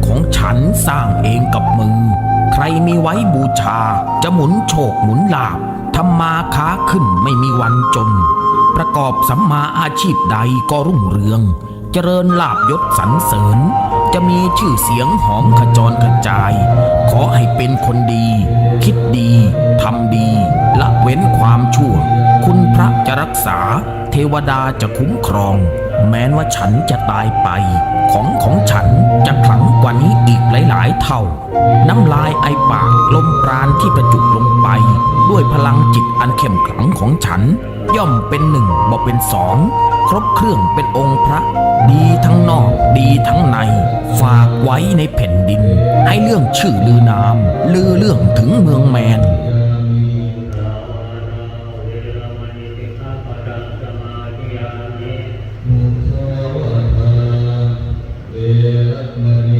ของฉันสร้างเองกับมือใครมีไว้บูชาจะหมุนโชคหมุนลาภทำมาค้าขึ้นไม่มีวันจนประกอบสัมมาอาชีพใดก็รุ่งเรืองเจริญลาภยศสรรเสริญจะมีชื่อเสียงหอมขจรกระจายขอให้เป็นคนดีคิดดีทำดีละเว้นความชั่วคุณพระจะรักษาเทวดาจะคุ้มครองแม้ว่าฉันจะตายไปของฉันจะขลังกว่านี้อีกหลายๆเท่าน้ำลายไอปากลมปราณที่ประจุลงไปด้วยพลังจิตอันเข้มขลังของฉันย่อมเป็นหนึ่งบ่เป็นสองครบเครื่องเป็นองค์พระดีทั้งนอกดีทั้งในฝากไว้ในแผ่นดินให้เรื่องชื่อลือนามลือเรื่องถึงเมืองแมนมุขโสวะเวรมณี